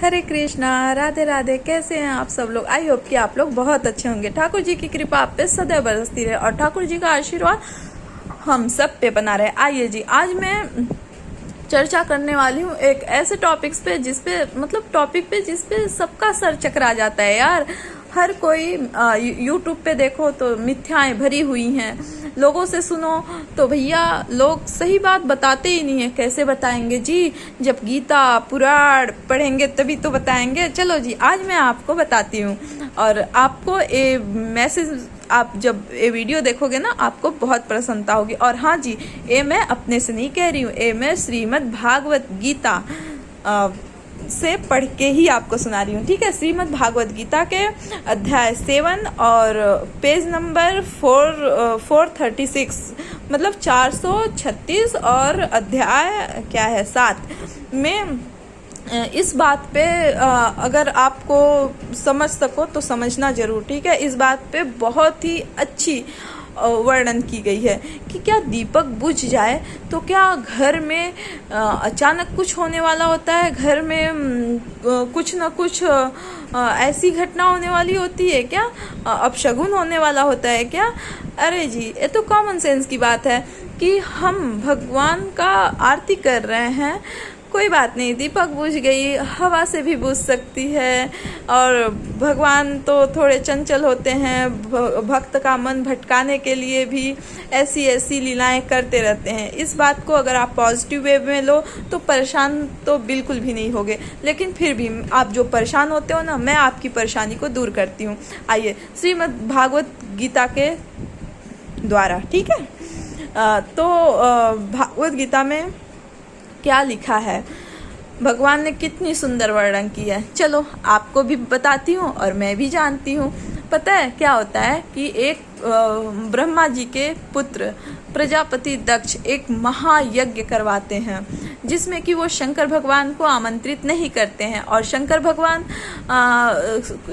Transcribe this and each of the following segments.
हरे कृष्णा, राधे राधे। कैसे हैं आप सब लोग? आई होप कि आप लोग बहुत अच्छे होंगे। ठाकुर जी की कृपा आप पे सदैव बरसती रहे और ठाकुर जी का आशीर्वाद हम सब पे बना रहे। आइए जी, आज मैं चर्चा करने वाली हूँ एक ऐसे टॉपिक्स पे जिसपे सबका सर चकरा जाता है यार। हर कोई यूट्यूब पे देखो तो मिथ्याएं भरी हुई हैं, लोगों से सुनो तो भैया लोग सही बात बताते ही नहीं है। कैसे बताएंगे जी? जब गीता पुराण पढ़ेंगे तभी तो बताएंगे। चलो जी, आज मैं आपको बताती हूँ और आपको ये मैसेज, आप जब ये वीडियो देखोगे ना आपको बहुत प्रसन्नता होगी। और हाँ जी, ये मैं अपने से नहीं कह रही हूँ, ये मैं श्रीमद् भागवत गीता से पढ़ के ही आपको सुना रही हूँ। ठीक है, श्रीमद् भागवत गीता के अध्याय 7 और पेज नंबर 436 मतलब 436 और अध्याय क्या है 7 में इस बात पे अगर आपको समझ सको तो समझना जरूर। ठीक है, इस बात पे बहुत ही अच्छी वर्णन की गई है कि क्या दीपक बुझ जाए तो क्या घर में अचानक कुछ होने वाला होता है, घर में कुछ न कुछ ऐसी घटना होने वाली होती है क्या, अपशगुन होने वाला होता है क्या? अरे जी, ये तो कॉमन सेंस की बात है कि हम भगवान का आरती कर रहे हैं, कोई बात नहीं, दीपक बुझ गई, हवा से भी बुझ सकती है। और भगवान तो थोड़े चंचल होते हैं, भक्त का मन भटकाने के लिए भी ऐसी ऐसी लीलाएं करते रहते हैं। इस बात को अगर आप पॉजिटिव वे में लो तो परेशान तो बिल्कुल भी नहीं होगे, लेकिन फिर भी आप जो परेशान होते हो ना, मैं आपकी परेशानी को दूर करती हूँ। आइए श्रीमद् भागवत गीता के द्वारा। ठीक है, तो भागवत गीता में क्या लिखा है, भगवान ने कितनी सुंदर वर्णन की है, चलो आपको भी बताती हूँ और मैं भी जानती हूँ। पता है क्या होता है कि एक ब्रह्मा जी के पुत्र प्रजापति दक्ष एक महायज्ञ करवाते हैं जिसमें कि वो शंकर भगवान को आमंत्रित नहीं करते हैं। और शंकर भगवान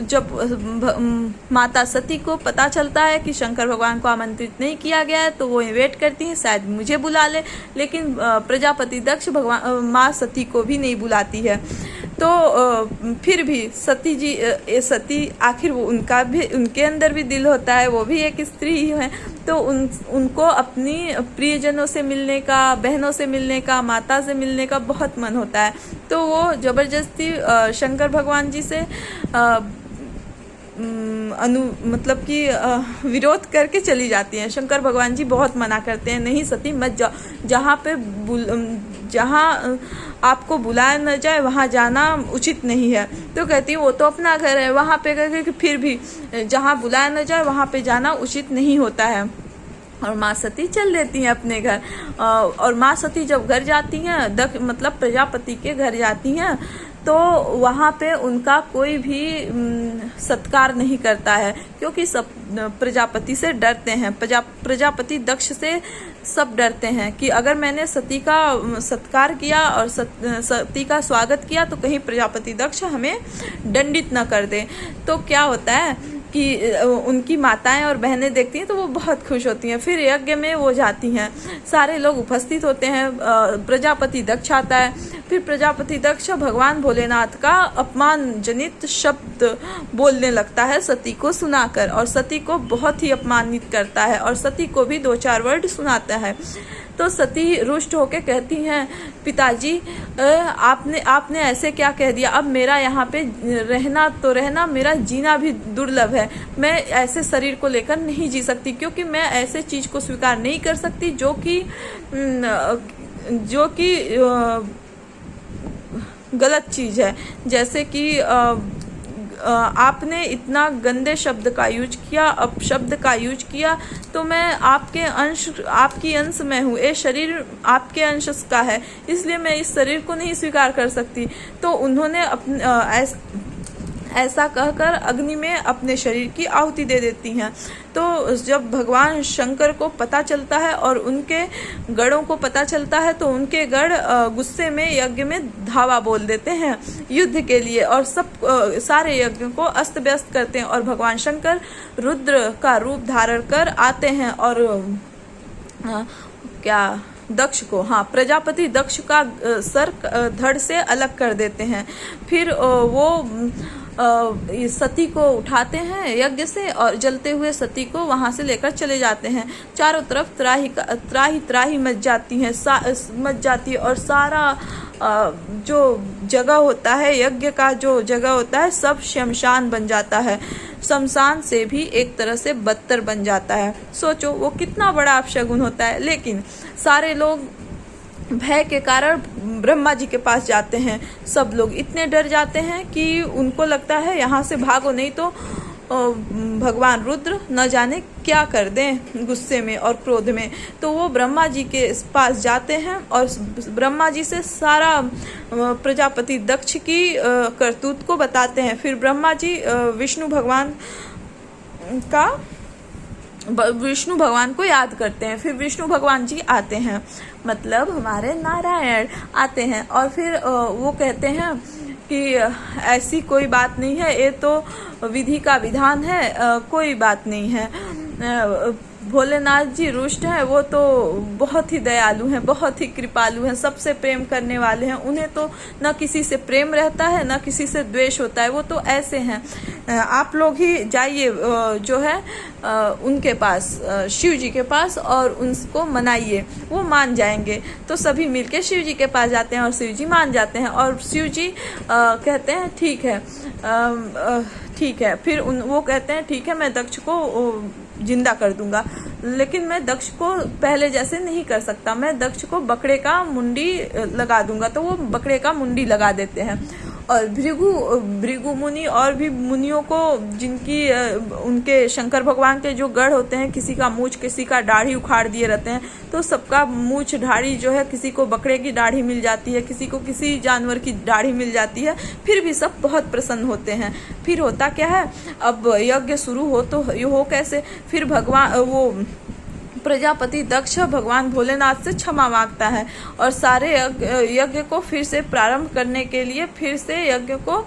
जब माता सती को पता चलता है कि शंकर भगवान को आमंत्रित नहीं किया गया है तो वो वेट करती हैं शायद मुझे बुला ले, लेकिन प्रजापति दक्ष भगवान माँ सती को भी नहीं बुलाती है। तो फिर भी सती आखिर वो उनके अंदर भी दिल होता है, वो भी एक स्त्री ही है, तो उनको अपनी प्रियजनों से मिलने का, बहनों से मिलने का, माता से मिलने का बहुत मन होता है। तो वो जबरदस्ती शंकर भगवान जी से विरोध करके चली जाती हैं। शंकर भगवान जी बहुत मना करते हैं, नहीं सती मत जाओ, जहाँ आपको बुलाया न जाए वहाँ जाना उचित नहीं है। तो कहती है वो तो अपना घर है, वहाँ पे करके फिर भी जहाँ बुलाया न जाए वहाँ पे जाना उचित नहीं होता है। और माँ सती चल देती हैं अपने घर। और माँ सती जब घर जाती हैं, प्रजापति के घर जाती हैं, तो वहाँ पे उनका कोई भी सत्कार नहीं करता है, क्योंकि सब प्रजापति से डरते हैं। प्रजापति दक्ष से सब डरते हैं कि अगर मैंने सती का सत्कार किया और सती का स्वागत किया तो कहीं प्रजापति दक्ष हमें दंडित न कर दे। तो क्या होता है कि उनकी माताएं और बहनें देखती हैं तो वो बहुत खुश होती हैं। फिर यज्ञ में वो जाती हैं, सारे लोग उपस्थित होते हैं, प्रजापति दक्ष आता है। फिर प्रजापति दक्ष भगवान भोलेनाथ का अपमानजनित शब्द बोलने लगता है सती को सुनाकर, और सती को बहुत ही अपमानित करता है और सती को भी 2-4 वर्ड सुनाता है। तो सती रुष्ट होकर कहती हैं, पिताजी आपने ऐसे क्या कह दिया, अब मेरा यहाँ पे रहना तो रहना, मेरा जीना भी दुर्लभ है। मैं ऐसे शरीर को लेकर नहीं जी सकती, क्योंकि मैं ऐसे चीज को स्वीकार नहीं कर सकती जो कि गलत चीज है। जैसे कि आपने इतना गंदे शब्द का यूज किया, अपशब्द का यूज किया, तो मैं आपकी अंश में हूँ, ये शरीर आपके अंश का है, इसलिए मैं इस शरीर को नहीं स्वीकार कर सकती। तो उन्होंने ऐसा कहकर अग्नि में अपने शरीर की आहुति दे देती हैं। तो जब भगवान शंकर को पता चलता है और उनके गढ़ों को पता चलता है तो उनके गढ़ गुस्से में यज्ञ में धावा बोल देते हैं युद्ध के लिए, और सारे यज्ञ को अस्त व्यस्त करते हैं। और भगवान शंकर रुद्र का रूप धारण कर आते हैं और दक्ष को, हाँ, प्रजापति दक्ष का सर धड़ से अलग कर देते हैं। फिर वो सती को उठाते हैं यज्ञ से और जलते हुए सती को वहां से लेकर चले जाते हैं। चारों तरफ त्राही मच जाती है और सारा जो जगह होता है, यज्ञ का जो जगह होता है, सब शमशान बन जाता है। शमशान से भी एक तरह से बदतर बन जाता है। सोचो वो कितना बड़ा अपशगुन होता है। लेकिन सारे लोग भय के कारण ब्रह्मा जी के पास जाते हैं। सब लोग इतने डर जाते हैं कि उनको लगता है यहाँ से भागो, नहीं तो भगवान रुद्र न जाने क्या कर दें गुस्से में और क्रोध में। तो वो ब्रह्मा जी के पास जाते हैं और ब्रह्मा जी से सारा प्रजापति दक्ष की करतूत को बताते हैं। फिर ब्रह्मा जी विष्णु भगवान को याद करते हैं। फिर विष्णु भगवान जी आते हैं, मतलब हमारे नारायण आते हैं, और फिर वो कहते हैं कि ऐसी कोई बात नहीं है, ये तो विधि का विधान है, कोई बात नहीं है। भोलेनाथ जी रुष्ट हैं, वो तो बहुत ही दयालु हैं, बहुत ही कृपालु हैं, सबसे प्रेम करने वाले हैं। उन्हें तो न किसी से प्रेम रहता है न किसी से द्वेष होता है, वो तो ऐसे हैं। आप लोग ही जाइए जो है उनके पास, शिव जी के पास, और उनको मनाइए, वो मान जाएंगे। तो सभी मिलके शिव जी के पास जाते हैं और शिव जी मान जाते हैं। और शिव जी कहते हैं ठीक है, ठीक है। फिर वो कहते हैं ठीक है, मैं दक्ष को जिंदा कर दूंगा, लेकिन मैं दक्ष को पहले जैसे नहीं कर सकता, मैं दक्ष को बकरे का मुंडी लगा दूंगा। तो वो बकरे का मुंडी लगा देते हैं। और भृगु मुनि और भी मुनियों को, जिनकी उनके शंकर भगवान के जो गढ़ होते हैं, किसी का मूछ किसी का दाढ़ी उखाड़ दिए रहते हैं, तो सबका मूछ दाढ़ी जो है, किसी को बकरे की दाढ़ी मिल जाती है, किसी को किसी जानवर की दाढ़ी मिल जाती है। फिर भी सब बहुत प्रसन्न होते हैं। फिर होता क्या है, अब यज्ञ शुरू हो तो ये हो कैसे, फिर भगवान वो प्रजापति दक्ष भगवान भोलेनाथ से क्षमा मांगता है और सारे यज्ञ को फिर से प्रारंभ करने के लिए फिर से यज्ञ को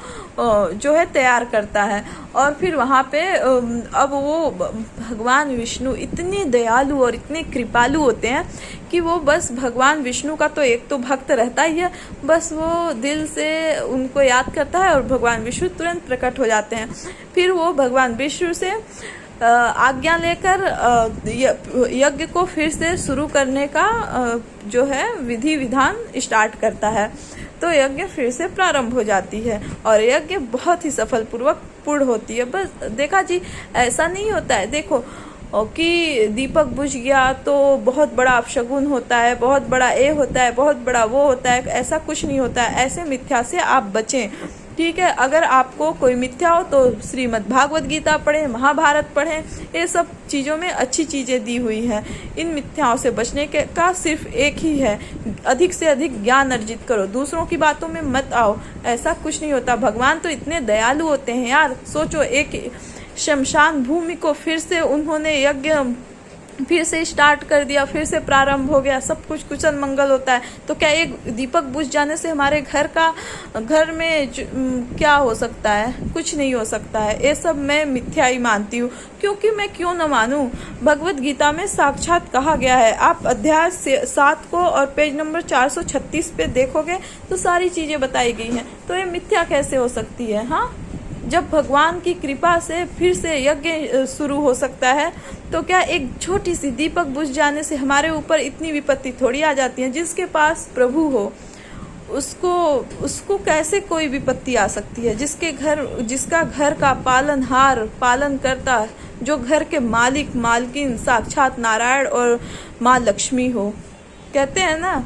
जो है तैयार करता है। और फिर वहाँ पे अब वो भगवान विष्णु इतने दयालु और इतने कृपालु होते हैं कि वो बस भगवान विष्णु का तो एक तो भक्त रहता ही है, बस वो दिल से उनको याद करता है और भगवान विष्णु तुरंत प्रकट हो जाते हैं। फिर वो भगवान विष्णु से आज्ञा लेकर यज्ञ को फिर से शुरू करने का जो है विधि विधान स्टार्ट करता है। तो यज्ञ फिर से प्रारंभ हो जाती है और यज्ञ बहुत ही सफल पूर्वक पूर्ण होती है। बस देखा जी, ऐसा नहीं होता है देखो कि दीपक बुझ गया तो बहुत बड़ा अपशगुन होता है, बहुत बड़ा ये होता है, बहुत बड़ा वो होता है, ऐसा कुछ नहीं होता है। ऐसे मिथ्या से आप बचें, ठीक है। अगर आपको कोई मिथ्या हो तो श्रीमद् भागवत गीता पढ़ें, महाभारत पढ़ें, ये सब चीज़ों में अच्छी चीज़ें दी हुई हैं। इन मिथ्याओं से बचने के का सिर्फ एक ही है, अधिक से अधिक ज्ञान अर्जित करो, दूसरों की बातों में मत आओ। ऐसा कुछ नहीं होता। भगवान तो इतने दयालु होते हैं यार। सोचो, एक शमशान भूमि को फिर से उन्होंने यज्ञ फिर से स्टार्ट कर दिया, फिर से प्रारंभ हो गया, सब कुछ कुशल मंगल होता है। तो क्या एक दीपक बुझ जाने से हमारे घर में क्या हो सकता है? कुछ नहीं हो सकता है। ये सब मैं मिथ्या ही मानती हूँ, क्योंकि मैं क्यों न मानूं, भगवत गीता में साक्षात कहा गया है। आप अध्याय 7 को और पेज नंबर 436 पे देखोगे तो सारी चीजें बताई गई हैं। तो ये मिथ्या कैसे हो सकती है? हाँ, जब भगवान की कृपा से फिर से यज्ञ शुरू हो सकता है, तो क्या एक छोटी सी दीपक बुझ जाने से हमारे ऊपर इतनी विपत्ति थोड़ी आ जाती है? जिसके पास प्रभु हो उसको कैसे कोई विपत्ति आ सकती है? जिसका घर का पालन करता, जो घर के मालिक मालकिन साक्षात नारायण और माँ लक्ष्मी हो। कहते हैं ना,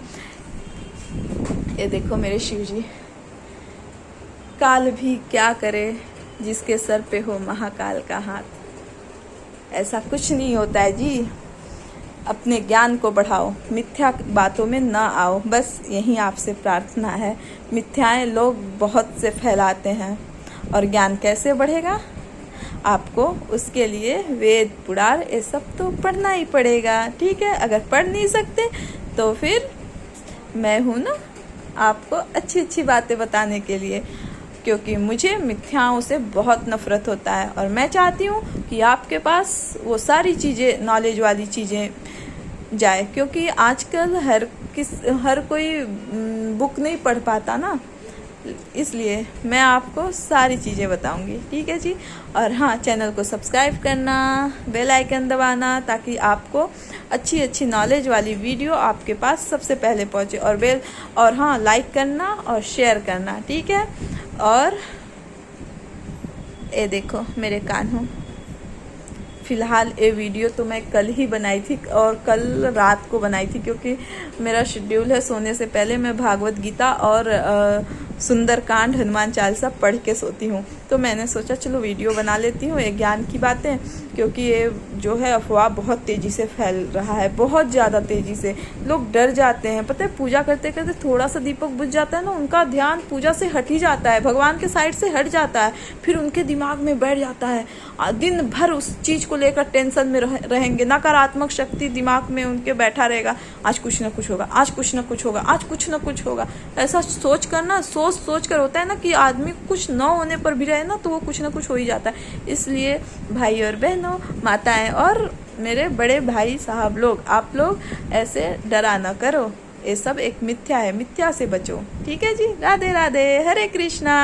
ये देखो मेरे शिव जी, काल भी क्या करे जिसके सर पे हो महाकाल का हाथ। ऐसा कुछ नहीं होता है जी। अपने ज्ञान को बढ़ाओ, मिथ्या बातों में ना आओ, बस यही आपसे प्रार्थना है। मिथ्याएं लोग बहुत से फैलाते हैं, और ज्ञान कैसे बढ़ेगा? आपको उसके लिए वेद पुराण ये सब तो पढ़ना ही पड़ेगा, ठीक है। अगर पढ़ नहीं सकते तो फिर मैं हूँ ना आपको अच्छी अच्छी बातें बताने के लिए, क्योंकि मुझे मिथ्याओं से बहुत नफरत होता है। और मैं चाहती हूँ कि आपके पास वो सारी चीज़ें, नॉलेज वाली चीज़ें जाए, क्योंकि आजकल हर कोई बुक नहीं पढ़ पाता ना, इसलिए मैं आपको सारी चीज़ें बताऊंगी। ठीक है जी। और हाँ, चैनल को सब्सक्राइब करना, बेल आइकन दबाना, ताकि आपको अच्छी अच्छी नॉलेज वाली वीडियो आपके पास सबसे पहले पहुँचे। और हाँ, लाइक करना और शेयर करना। ठीक है। और ये देखो मेरे कान्हों, फ़िलहाल ये वीडियो तो मैं कल ही बनाई थी, और कल रात को बनाई थी, क्योंकि मेरा शेड्यूल है सोने से पहले मैं भागवत गीता और सुंदरकांड, हनुमान चालीसा पढ़ के सोती हूँ। तो मैंने सोचा चलो वीडियो बना लेती हूँ, ये ज्ञान की बातें, क्योंकि ये जो है अफवाह बहुत तेज़ी से फैल रहा है, बहुत ज़्यादा तेज़ी से। लोग डर जाते हैं, पता है, पूजा करते करते थोड़ा सा दीपक बुझ जाता है ना, उनका ध्यान पूजा से हट ही जाता है, भगवान के साइड से हट जाता है, फिर उनके दिमाग में बैठ जाता है, दिन भर उस चीज़ को लेकर टेंशन में रहेंगे, नकारात्मक शक्ति दिमाग में उनके बैठा रहेगा, आज कुछ ना कुछ होगा, आज कुछ ना कुछ होगा, आज कुछ ना कुछ होगा। ऐसा सोच कर ना, सोच कर होता है ना कि आदमी कुछ न होने पर भी रहे ना, तो वो कुछ ना कुछ हो ही जाता है। इसलिए भाई और बहनों, माताएं और मेरे बड़े भाई साहब लोग, आप लोग ऐसे डरा ना करो, ये सब एक मिथ्या है, मिथ्या से बचो। ठीक है जी। राधे राधे, हरे कृष्णा।